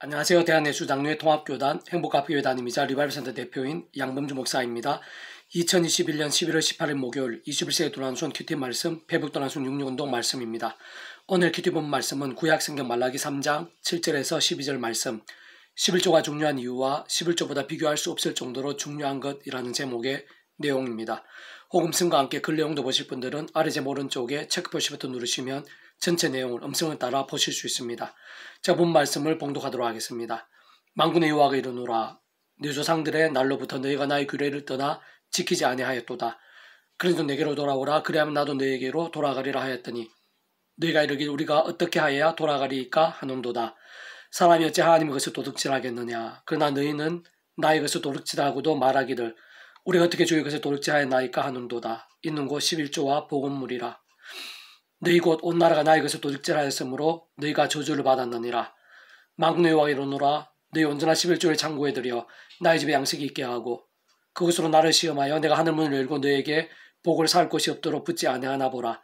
안녕하세요. 대한예수장로회 통합교단 행복학교회 담임이자 리바이벌센터 대표인 양범주 목사입니다. 2021년 11월 18일 목요일 21세기 도란순 큐티 말씀 페북 도란순 66운동 말씀입니다. 오늘 큐티 본 말씀은 구약성경 말라기 3장 7절에서 12절 말씀 11조가 중요한 이유와 11조보다 비교할 수 없을 정도로 중요한 것이라는 제목의 내용입니다. 혹음성과 함께 글 내용도 보실 분들은 아래 제목 오른쪽에 체크 표시 버튼 누르시면 전체 내용을 음성을 따라 보실 수 있습니다. 제가 본 말씀을 봉독하도록 하겠습니다. 만군의 여호와가 이르노라. 네 조상들의 날로부터 너희가 나의 규례를 떠나 지키지 아니하였도다. 그래도 내게로 돌아오라. 그래야만 나도 너에게로 돌아가리라 하였더니 너희가 이르기를 우리가 어떻게 하여야 돌아가리이까 하는도다. 사람이 어찌 하나님의 것을 도둑질하겠느냐. 그러나 너희는 나의 것을 도둑질하고도 말하기를 우리가 어떻게 주의 것을 도둑질하였나이까 하는도다. 있는 곳 11조와 복음물이라. 너희 곧 온 나라가 나의 것을 도둑질하였으므로 너희가 저주를 받았느니라. 만군의 여호와가 이르노라. 너희 온전한 11조를 창고에 들여 나의 집에 양식이 있게 하고 그것으로 나를 시험하여 내가 하늘 문을 열고 너에게 복을 살 곳이 없도록 붙지 아니하나 보라.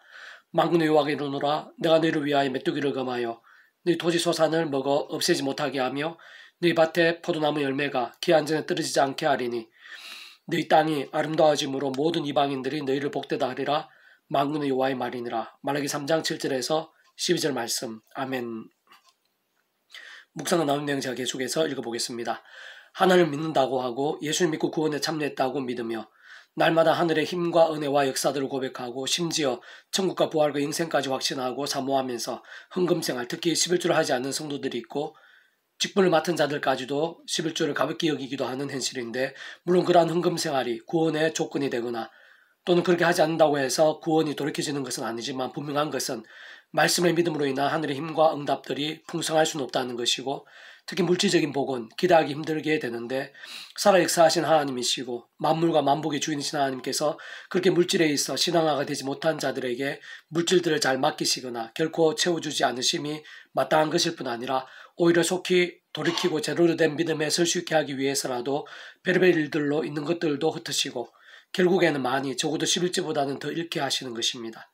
만군의 여호와가 이르노라. 내가 너희를 위하여 메뚜기를 금하여 너희 토지 소산을 먹어 없애지 못하게 하며 너희 밭에 포도나무 열매가 기한 전에 떨어지지 않게 하리니 너희 땅이 아름다워짐으로 모든 이방인들이 너희를 복되다 하리라. 만군의 여호와의 말이니라. 말라기 3장 7절에서 12절 말씀. 아멘. 묵상과 나온 내용 제가 계속해서 읽어보겠습니다. 하나님을 믿는다고 하고 예수를 믿고 구원에 참여했다고 믿으며 날마다 하늘의 힘과 은혜와 역사들을 고백하고 심지어 천국과 부활과 인생까지 확신하고 사모하면서 헌금생활, 특히 11조를 하지 않는 성도들이 있고 직분을 맡은 자들까지도 11조를 가볍게 여기기도 하는 현실인데, 물론 그러한 헌금생활이 구원의 조건이 되거나 또는 그렇게 하지 않는다고 해서 구원이 돌이켜지는 것은 아니지만, 분명한 것은 말씀의 믿음으로 인한 하늘의 힘과 응답들이 풍성할 수는 없다는 것이고, 특히 물질적인 복은 기대하기 힘들게 되는데 살아 역사하신 하나님이시고 만물과 만복의 주인이신 하나님께서 그렇게 물질에 있어 신앙화가 되지 못한 자들에게 물질들을 잘 맡기시거나 결코 채워주지 않으심이 마땅한 것일 뿐 아니라 오히려 속히 돌이키고 제대로 된 믿음에 설 수 있게 하기 위해서라도 별의별 일들로 있는 것들도 흩으시고 결국에는 많이 적어도 11조보다는 더 잃게 하시는 것입니다.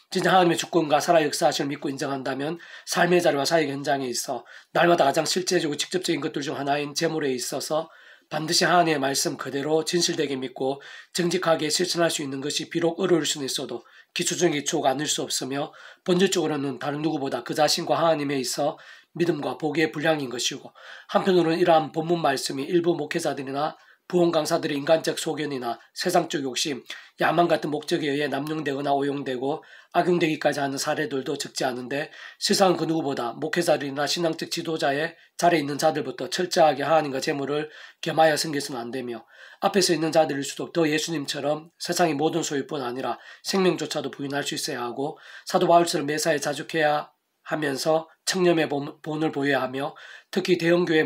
진짜 하나님의 주권과 살아 역사하심을 믿고 인정한다면 삶의 자리와 사역 현장에 있어 날마다 가장 실제적이고 직접적인 것들 중 하나인 재물에 있어서 반드시 하나님의 말씀 그대로 진실되게 믿고 정직하게 실천할 수 있는 것이 비록 어려울 수는 있어도 기초 중의 기초가 아닐 수 없으며 본질적으로는 다른 누구보다 그 자신과 하나님에 있어 믿음과 복의 분량인 것이고, 한편으로는 이러한 본문 말씀이 일부 목회자들이나 부흥 강사들의 인간적 소견이나 세상적 욕심, 야망 같은 목적에 의해 남용되거나 오용되고 악용되기까지 하는 사례들도 적지 않은데, 세상은 그 누구보다 목회자들이나 신앙적 지도자의 자리에 있는 자들부터 철저하게 하나님과 재물을 겸하여 섬겨서는 안 되며, 앞에서 있는 자들일수록 더 예수님처럼 세상의 모든 소유뿐 아니라 생명조차도 부인할 수 있어야 하고, 사도 바울처럼 매사에 자족해야 하면서 청렴의 본을 보여야 하며, 특히 대형교회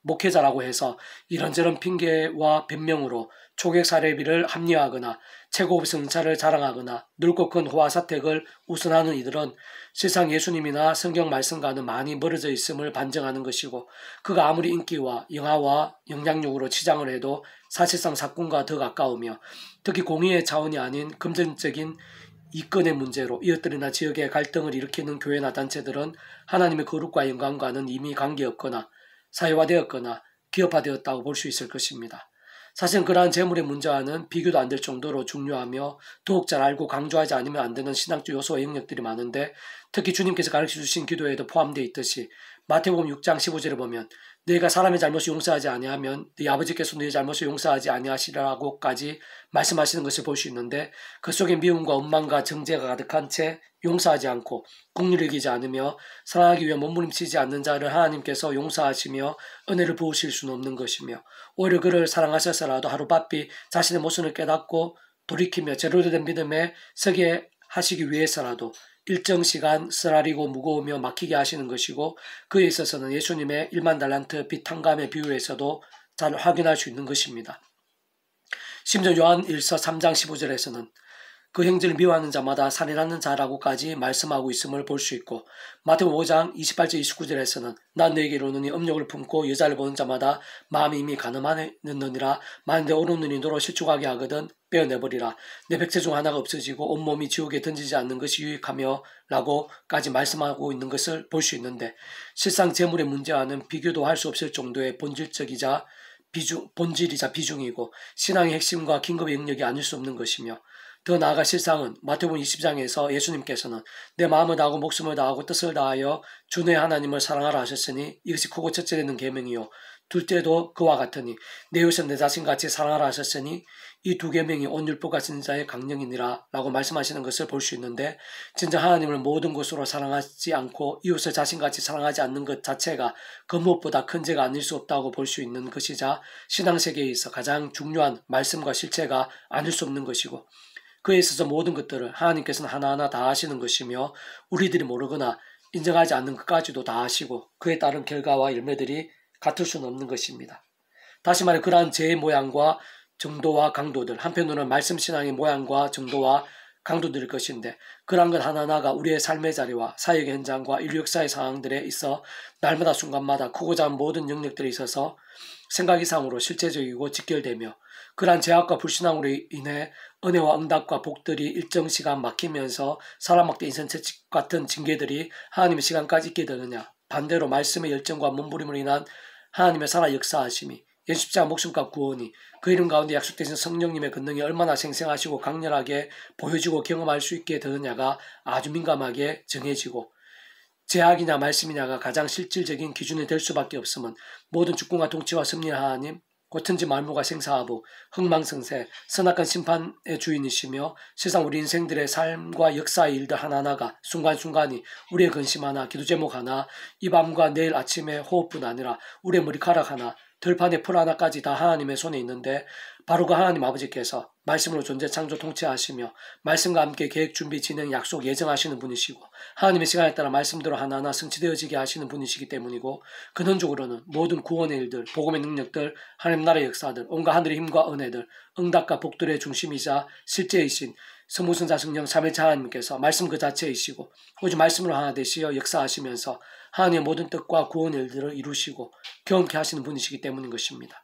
목회자라고 해서 이런저런 핑계와 변명으로 초객 사례비를 합리화하거나 최고급 성찰을 자랑하거나 넓고 큰 호화사택을 우선하는 이들은 세상 예수님이나 성경 말씀과는 많이 멀어져 있음을 반증하는 것이고, 그가 아무리 인기와 영화와 영향력으로 치장을 해도 사실상 사건과 더 가까우며, 특히 공의의 차원이 아닌 금전적인 이권의 문제로 이웃들이나 지역의 갈등을 일으키는 교회나 단체들은 하나님의 거룩과 영광과는 이미 관계없거나 사회화되었거나 기업화되었다고 볼 수 있을 것입니다. 사실 그러한 재물의 문제와는 비교도 안 될 정도로 중요하며 더욱 잘 알고 강조하지 않으면 안 되는 신학적 요소와 영역들이 많은데, 특히 주님께서 가르쳐주신 기도에도 포함되어 있듯이 마태복음 6장 15절에 보면 너희가 사람의 잘못을 용서하지 아니하면 너희 아버지께서 너희 잘못을 용서하지 아니하시라고까지 말씀하시는 것을 볼 수 있는데, 그 속에 미움과 원망과 정죄가 가득한 채 용서하지 않고 긍휼을 여기지 않으며 사랑하기 위해 몸부림치지 않는 자를 하나님께서 용서하시며 은혜를 부으실 수는 없는 것이며, 오히려 그를 사랑하셔서라도 하루바삐 자신의 모순을 깨닫고 돌이키며 제대로 된 믿음에 서게 하시기 위해서라도 일정 시간 쓰라리고 무거우며 막히게 하시는 것이고, 그에 있어서는 예수님의 1만 달란트 빚 한 감의 비유에서도 잘 확인할 수 있는 것입니다. 심지어 요한 1서 3장 15절에서는 그 형제를 미워하는 자마다 살인하는 자라고까지 말씀하고 있음을 볼 수 있고, 마태복음 5장 28절 29절에서는 난 너에게 이르노니 음욕을 품고 여자를 보는 자마다 마음이 이미 가늠하느니라. 만일 내 오른눈이 너로 실족하게 하거든 빼어내버리라. 내 백체 중 하나가 없어지고 온몸이 지옥에 던지지 않는 것이 유익하며 라고까지 말씀하고 있는 것을 볼 수 있는데, 실상 재물의 문제와는 비교도 할 수 없을 정도의 본질이자 비중이고 신앙의 핵심과 긴급의 영역이 아닐 수 없는 것이며, 더 나아가 실상은 마태복음 20장에서 예수님께서는 내 마음을 다하고 목숨을 다하고 뜻을 다하여 주 너의 하나님을 사랑하라 하셨으니 이것이 크고 첫째 되는 계명이요 둘째도 그와 같으니 내 이웃을 내 자신같이 사랑하라 하셨으니 이 두 계명이 온 율법과 선지자의 강령이니라 라고 말씀하시는 것을 볼 수 있는데, 진짜 하나님을 모든 것으로 사랑하지 않고 이웃을 자신같이 사랑하지 않는 것 자체가 그 무엇보다 큰 죄가 아닐 수 없다고 볼 수 있는 것이자 신앙세계에 있어 가장 중요한 말씀과 실체가 아닐 수 없는 것이고, 그에 있어서 모든 것들을 하나님께서는 하나하나 다 하시는 것이며 우리들이 모르거나 인정하지 않는 것까지도 다 하시고 그에 따른 결과와 열매들이 같을 수는 없는 것입니다. 다시 말해 그러한 죄의 모양과 정도와 강도들, 한편으로는 말씀신앙의 모양과 정도와 강도들일 것인데, 그러한 것 하나하나가 우리의 삶의 자리와 사역의 현장과 인류 역사의 상황들에 있어 날마다 순간마다 크고 작은 모든 영역들에 있어서 생각 이상으로 실제적이고 직결되며, 그러한 죄악과 불신앙으로 인해 은혜와 응답과 복들이 일정 시간 막히면서 사람 막대 인선채찍 같은 징계들이 하나님의 시간까지 있게 되느냐, 반대로 말씀의 열정과 몸부림으로 인한 하나님의 살아 역사하심이, 예수십자가 목숨값 구원이, 그 이름 가운데 약속되신 성령님의 권능이 얼마나 생생하시고 강렬하게 보여지고 경험할 수 있게 되느냐가 아주 민감하게 정해지고, 죄악이냐 말씀이냐가 가장 실질적인 기준이 될 수밖에 없음은 모든 주권과 통치와 섭리의 하나님, 고천지 만물과 생사하부, 흥망성쇠, 선악한 심판의 주인이시며 세상 우리 인생들의 삶과 역사의 일들 하나하나가 순간순간이 우리의 근심 하나, 기도 제목 하나, 이 밤과 내일 아침의 호흡뿐 아니라 우리의 머리카락 하나, 들판의 풀 하나까지 다 하나님의 손에 있는데, 바로 그 하나님 아버지께서 말씀으로 존재 창조 통치하시며 말씀과 함께 계획 준비 진행 약속 예정하시는 분이시고 하나님의 시간에 따라 말씀대로 하나하나 성취되어지게 하시는 분이시기 때문이고, 근원적으로는 모든 구원의 일들, 복음의 능력들, 하나님 나라의 역사들, 온갖 하늘의 힘과 은혜들, 응답과 복들의 중심이자 실제이신 성부성자 성령 삼위일체 하나님께서 말씀 그 자체이시고 오직 말씀으로 하나 되시어 역사하시면서 하나님의 모든 뜻과 구원의 일들을 이루시고 경험케 하시는 분이시기 때문인 것입니다.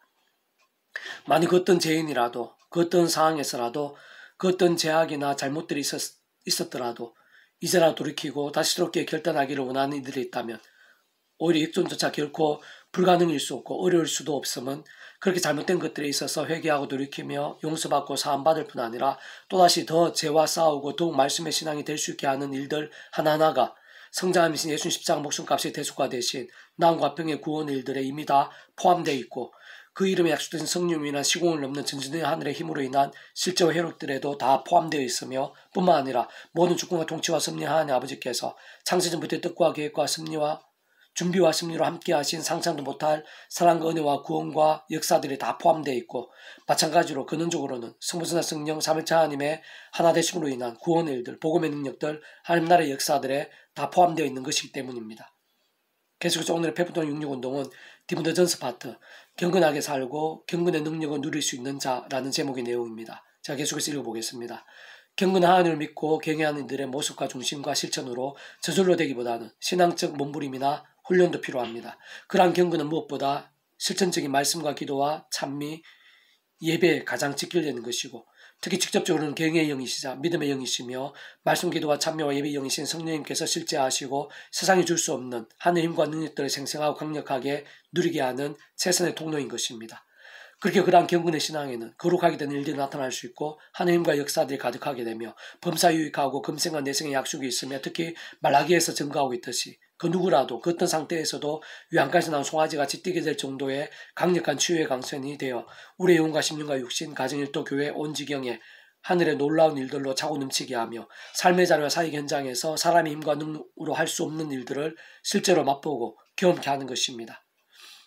만약 그 어떤 죄인이라도, 그 어떤 상황에서라도, 그 어떤 제약이나 잘못들이 있었더라도 이제라도 돌이키고 다시스럽게 결단하기를 원하는 이들이 있다면, 오히려 역전조차 결코 불가능일 수 없고 어려울 수도 없음은 그렇게 잘못된 것들에 있어서 회개하고 돌이키며 용서받고 사함받을 뿐 아니라 또다시 더 죄와 싸우고 더욱 말씀의 신앙이 될 수 있게 하는 일들 하나하나가 성장함이신 예수님 십자가 목숨값의 대속과 대신 나음과 평의 구원 일들에 이미 다 포함되어 있고, 그 이름에 약속된 성령으로 인한 시공을 넘는 전진의 하늘의 힘으로 인한 실제와 회록들에도 다 포함되어 있으며, 뿐만 아니라 모든 주권과 통치와 섭리 하나님 아버지께서 창세전부터의 뜻과 계획과 섭리와 준비와 섭리로 함께 하신 상상도 못할 사랑과 은혜와 구원과 역사들이 다 포함되어 있고, 마찬가지로 근원적으로는 성부성자 성령 삼위일체 하나님의 하나 되심으로 인한 구원의 일들, 복음의 능력들, 하나님 나라의 역사들에 다 포함되어 있는 것이기 때문입니다. 계속해서 오늘의 페프톤 66운동은 디모데 전서 파트, 경건하게 살고 경건의 능력을 누릴 수 있는 자라는 제목의 내용입니다. 제가 계속해서 읽어보겠습니다. 경건한 하나님을 믿고 경외하는 이들의 모습과 중심과 실천으로 저절로 되기보다는 신앙적 몸부림이나 훈련도 필요합니다. 그러한 경건은 무엇보다 실천적인 말씀과 기도와 찬미, 예배에 가장 직결되는 것이고, 특히 직접적으로는 경외의 영이시자 믿음의 영이시며 말씀, 기도와 찬미와 예배의 영이신 성령님께서 실제하시고 세상이 줄 수 없는 하늘의 힘과 능력들을 생생하고 강력하게 누리게 하는 최선의 통로인 것입니다. 그렇게 그러한 경건의 신앙에는 거룩하게 되는 일들이 나타날 수 있고 하나님과 역사들이 가득하게 되며 범사유익하고 금생과 내생의 약속이 있으며, 특히 말라기에서 증거하고 있듯이 그 누구라도 그 어떤 상태에서도 위안까지 나온 송아지같이 뛰게 될 정도의 강력한 치유의 강선이 되어 우리의 영혼과 심령과 육신, 가정, 일도, 교회, 온 지경에 하늘의 놀라운 일들로 차고 넘치게 하며 삶의 자리와 사역 현장에서 사람의 힘과 능력으로 할 수 없는 일들을 실제로 맛보고 경험케 하는 것입니다.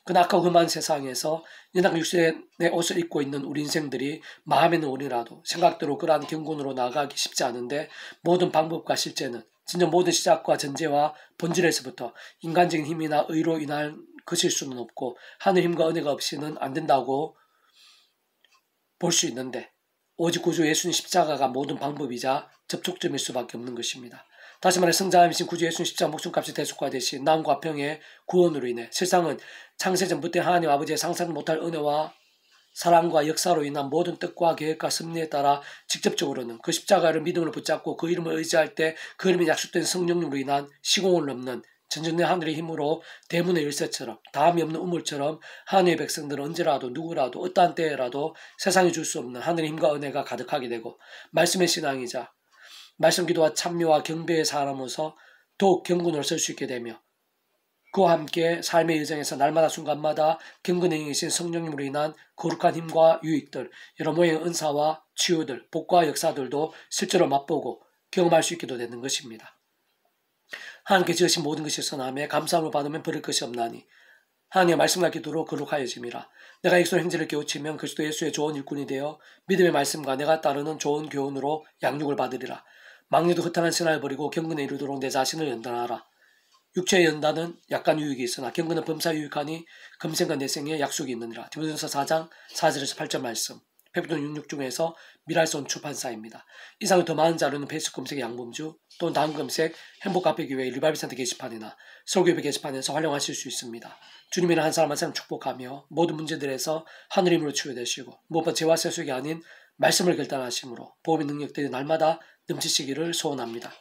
그 낙하고 험한 세상에서 연약 육신의 옷을 입고 있는 우리 인생들이 마음에는 오리라도 생각대로 그러한 경건으로 나아가기 쉽지 않은데, 모든 방법과 실제는 진정 모든 시작과 전제와 본질에서부터 인간적인 힘이나 의로 인한 것일 수는 없고 하늘 힘과 은혜가 없이는 안 된다고 볼 수 있는데, 오직 구주 예수님 십자가가 모든 방법이자 접촉점일 수밖에 없는 것입니다. 다시 말해 성자이신 구주 예수님 십자가 목숨값이 대속화되신 나음과 평의 구원으로 인해 세상은 창세전부터 하나님 아버지의 상상 못할 은혜와 사랑과 역사로 인한 모든 뜻과 계획과 섭리에 따라 직접적으로는 그 십자가를 믿음으로 붙잡고 그 이름을 의지할 때 그 이름이 약속된 성령님으로 인한 시공을 넘는 전전의 하늘의 힘으로 대문의 열쇠처럼 다음이 없는 우물처럼 하나님의 백성들은 언제라도 누구라도 어떠한 때라도 세상이 줄 수 없는 하늘의 힘과 은혜가 가득하게 되고 말씀의 신앙이자 말씀 기도와 참여와 경배의 사람으로서 더욱 경건으로 설 수 있게 되며 그와 함께 삶의 여정에서 날마다 순간마다 경건행이신 성령님으로 인한 거룩한 힘과 유익들, 여러 모양의 은사와 치유들, 복과 역사들도 실제로 맛보고 경험할 수 있게도 되는 것입니다. 하나님께 지으신 모든 것이 선함에 감사함을 받으면 버릴 것이 없나니 하나님의 말씀과 기도로 거룩하여짐이라. 내가 익숙한 행제를 깨우치면 그리스도 예수의 좋은 일꾼이 되어 믿음의 말씀과 내가 따르는 좋은 교훈으로 양육을 받으리라. 망려도 허탄한 신화를 버리고 경건에 이르도록 내 자신을 연단하라. 육체의 연단은 약간 유익이 있으나 경건은 범사 유익하니 금생과 내생에 약속이 있느니라. 디모데전서 4장 4절에서 8절 말씀. 페북돈 66 중에서 미랄손 출판사입니다. 이상의 더 많은 자료는 페이스북 검색의 양범주 또는 다음 검색 행복카페교회 리바이벌센터 게시판이나 설교회 게시판에서 활용하실 수 있습니다. 주님이란 한 사람 한 사람 축복하며 모든 문제들에서 하늘 힘으로 치유되시고 무엇보다 죄와 세속이 아닌 말씀을 결단하심으로 보험의 능력들이 날마다 넘치시기를 소원합니다.